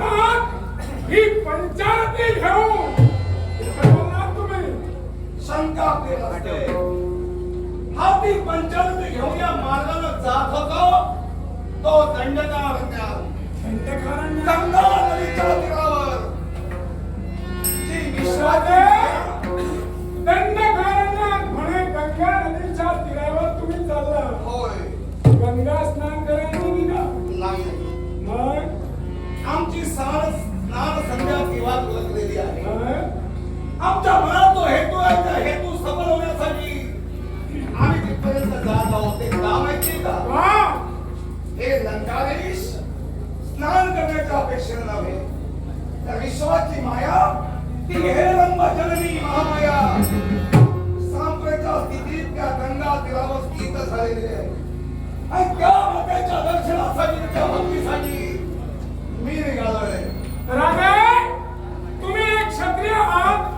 हातात ही पंचारती घेऊन तुम्ही शंका केली असते. हाती पंचारती घेऊन या मार्गाने जात होतो तो दंडकारण्या गंगा नदीच्या तीरावर जी विश्वाचे दंडकारण्यात म्हणे गंगा नदीच्या तीरावर तुम्ही चालला. होय. गंगा स्नान करायला निघा. नाही. मग आमची स्नान संध्या केव्हा उलगलेली आहे. आमच्या मग मनात तो हेतू आहे. त्या हेतू सफल होण्यासाठी आम्ही तिथपर्यंत जात आहोत. ते का माहिती का? हे लंकाधीश स्नान करण्याच्या अपेक्षेने नव्हे, त्या विश्वाची माया ती हेरंब जननी महामाया सांप्रच्या स्थितीत त्या गंगा तीरावर स्थित झालेली आहे. आणि त्या मातेच्या दर्शनासाठी त्या भक्तीसाठी मी निघालोय. राजे, तुम्ही एक क्षत्रिय आहात.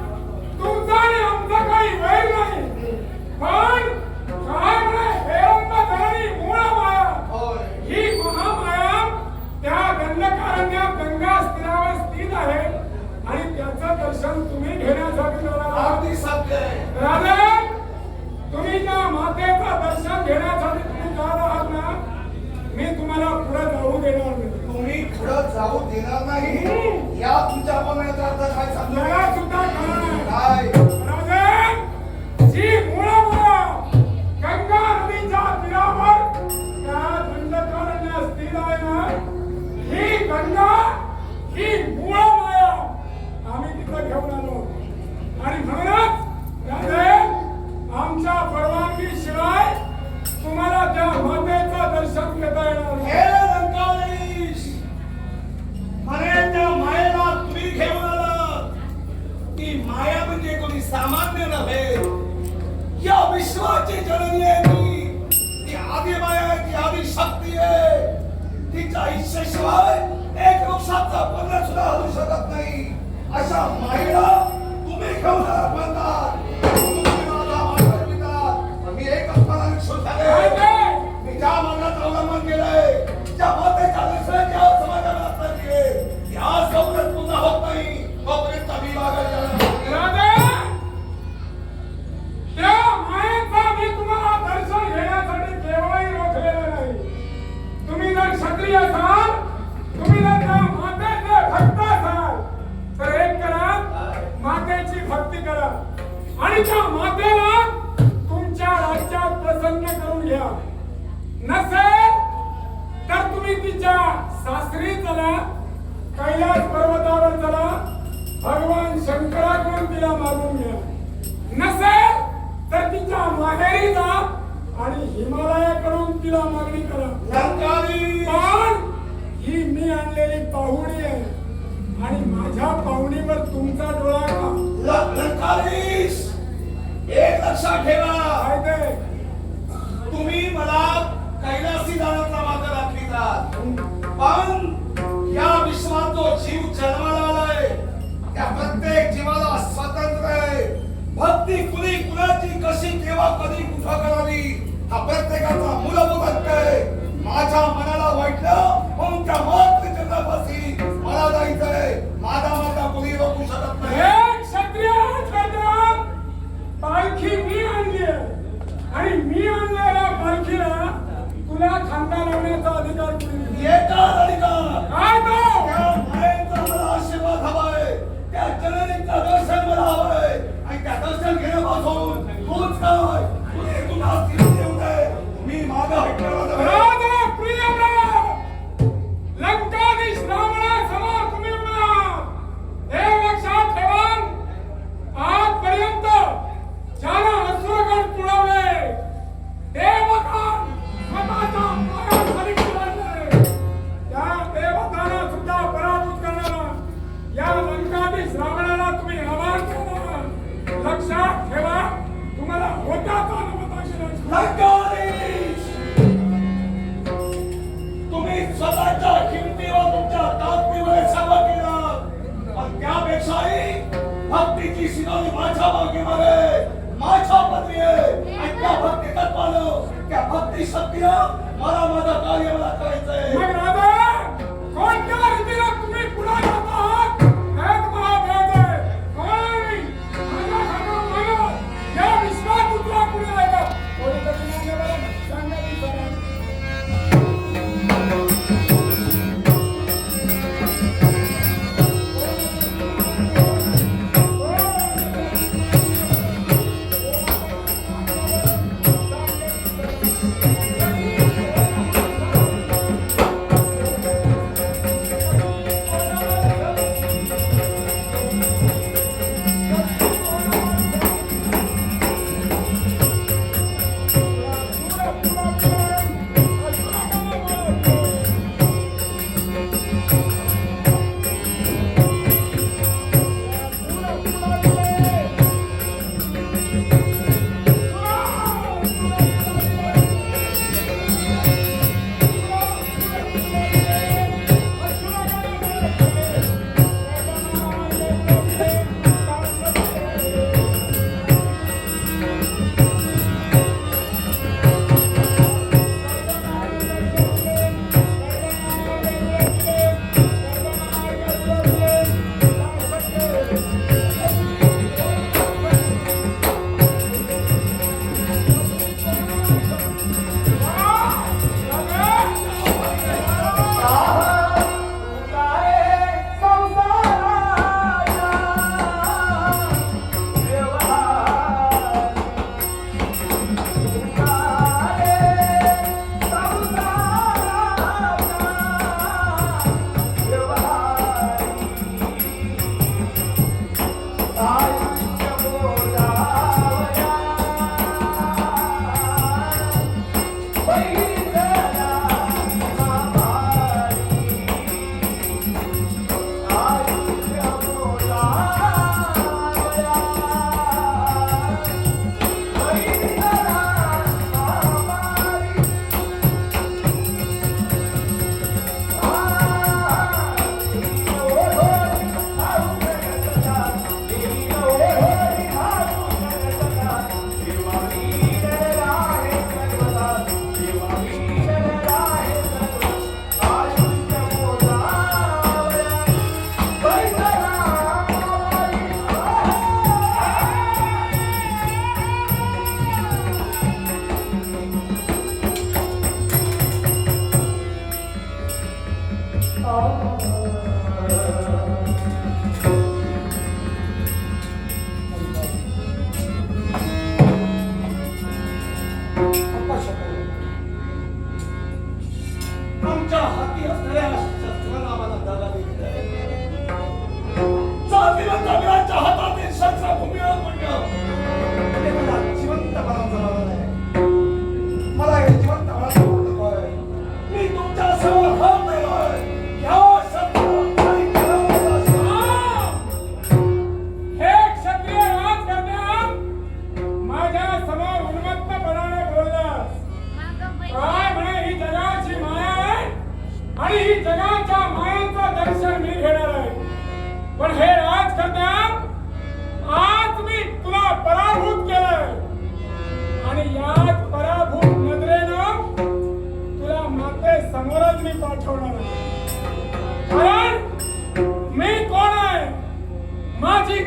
तुमचा आणि आमचा काही वैर नाही. पण काय म्हणे हेरंब जननी मूळ माया. होय. ही महामाया त्या दंडकारण्या गंगा तीरावर स्थित आहे आणि त्याचं दर्शन तुम्ही घेण्यासाठी आलात. अगदी सत्य आहे. राजे, तुम्ही त्या मातेचं दर्शन घेण्यासाठी तुम्ही जात आहात ना, मी तुम्हाला पुढे जाऊ देणार नाही. तुम्ही पुढं जाऊ देणार नाही या तुमच्या बोलण्याचा अर्थ काय मला सांगतो? सुद्धा कळलं नाही. काय? राजे, जी मुळामुळा गंगा नदीच्या तीरावर त्या दंडकारण्या स्थित आहे ना, ही गंगा ही मूळ माया आम्ही तिथं घेऊन आलो. आणि म्हणूनच राजे, आमच्या परवानगीशिवाय तुम्हाला त्या मातेचं दर्शन घेता येणार नाही. हे लंकाधीश, म्हणे त्या मायेला तुम्ही घेऊन आलात. ती माया म्हणजे कोणी सामान्य नव्हे. या विश्वाची जननी आहे ती. ती आदी माया आहे, ती आदी शक्ती आहे. तिच्या इच्छेशिवाय एक वृक्षाचा पत्र सुद्धा हलू शकत नाही. अशा मायेला तुम्ही घेऊन आलात म्हणतात. तुम्ही माझा मार्ग पितात. मी एकच मनाने शोधाले. मी ज्या मार्गाचं अवलंबन केलंय, ज्या मातेच्या दर्शनाच्या समाजाला असतात केले, या सवलत पुन्हा होत नाही. तोपर्यंत मी मागे जाणार नाही. राजे, त्या मायेचा मी तुम्हाला दर्शन घेण्यासाठी केव्हाही रोखलेलं नाही. तुम्ही जर क्षत्रिय असाल, तुम्ही जर त्या मातेचे भक्त असाल, तर एक करा, मातेची भक्ती करा आणि त्या मातेला तुमच्या राज्यात प्रसन्न करून घ्या. नसेल तर तुम्ही तिच्या सासरी चला, कैलास पर्वतावर चला, भगवान शंकराकडून तिला मागून घ्या. नसेल तर तिच्या माहेरी जा आणि हिमालयाकडून तिला मागणी करा. लंकाधीश, पण ही मी आणलेली पाहुणी आहे आणि माझ्या पाहुणीवर तुमचा डोळा का? लंकाधीश, एक लक्षात ठेवा. काय ते? तुम्ही मला कैलासी जाण्याचा मार्ग दाखवितात, पण या विश्वात जो जीव जन्माला आलाय त्या प्रत्येक जीवाला स्वातंत्र्य आहे. भक्ती कुणी कुणाची कशी केव्हा कधी कुठं करावी हा प्रत्येकाचा मूलभूत हक्क आहे. माझ्या मनाला वाटलं म्हणून त्या मातृचंद्रापाशी मला जायचंय. माझा कुणी रोखू शकत नाही. हे क्षत्रिय राजा, पालखी मी आणली आणि मी आणलेल्या पालखीला तुला खांदा लावण्याचा अधिकार कोणी दिला? एकाच अधिकार. काय तो? त्या मायेचा मला आशीर्वाद हवाय. त्या जननीचं दर्शन मला हवंय. आणि त्या दर्शन घेण्यापासून तूच काय कुणी तुला तिथे येऊ नये. मी मागं हटणार नाही. राजा प्रियव्रत, लंकाधीश रावणासमोर तुम्ही उभा आहात. हे लक्षात ठेवा. आजपर्यंत ज्याला अश्वगण पुरवले देवगण स्वतःच्या पायाखाली पुरवले, त्या देवतांना सुद्धा पराभूत करणारा या लंकाधीश रावणाला तुम्ही आवाहन करणार. लक्षात ठेवा, तुम्हाला होत्याचा लंकाधीश, तुम्ही स्वतःच्या किमतीवर तुमच्या ताकदीवर सेवा केलं, पण त्यापेक्षाही भक्तीची शिदोरी माझ्या मागेमध्ये माझ्या पदरी आहे. आणि त्या भक्ती तत्वानं त्या भक्ती शक्तीनं मला माझं कार्य मला करायचंय. मग राजा, कोणत्या रीतीने तुम्ही पुढे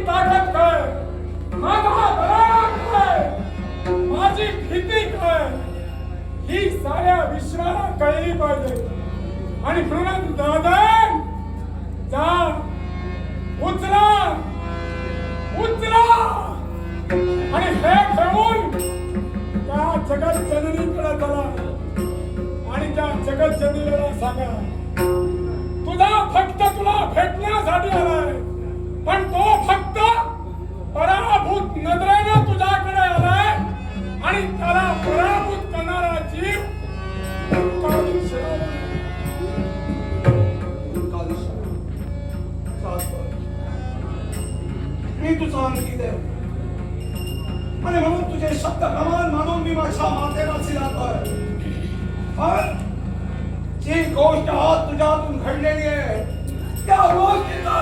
ताकद काय, माझा बळाक काय, माझी भीती काय, ही साऱ्या विश्वाला कळली पाहिजे. आणि म्हणून दादा जा, उचला उचला आणि हे घेऊन त्या जगत जननीकडे चला आणि त्या जगत जननीला सांगा तुझा भक्त तुला भेटण्यासाठी आलाय, पण तो भक्त पराभूत नजरेनं तुझ्याकडे आलाय आणि त्याला पराभूत करणारा जीव मी तुझा अंकित आहे आणि म्हणून तुझे शब्द प्रमाण मानून मी माझ्या मातेला सिरतोय. पण जी गोष्ट आज तुझ्यातून घडलेली आहे त्या गोष्टीचा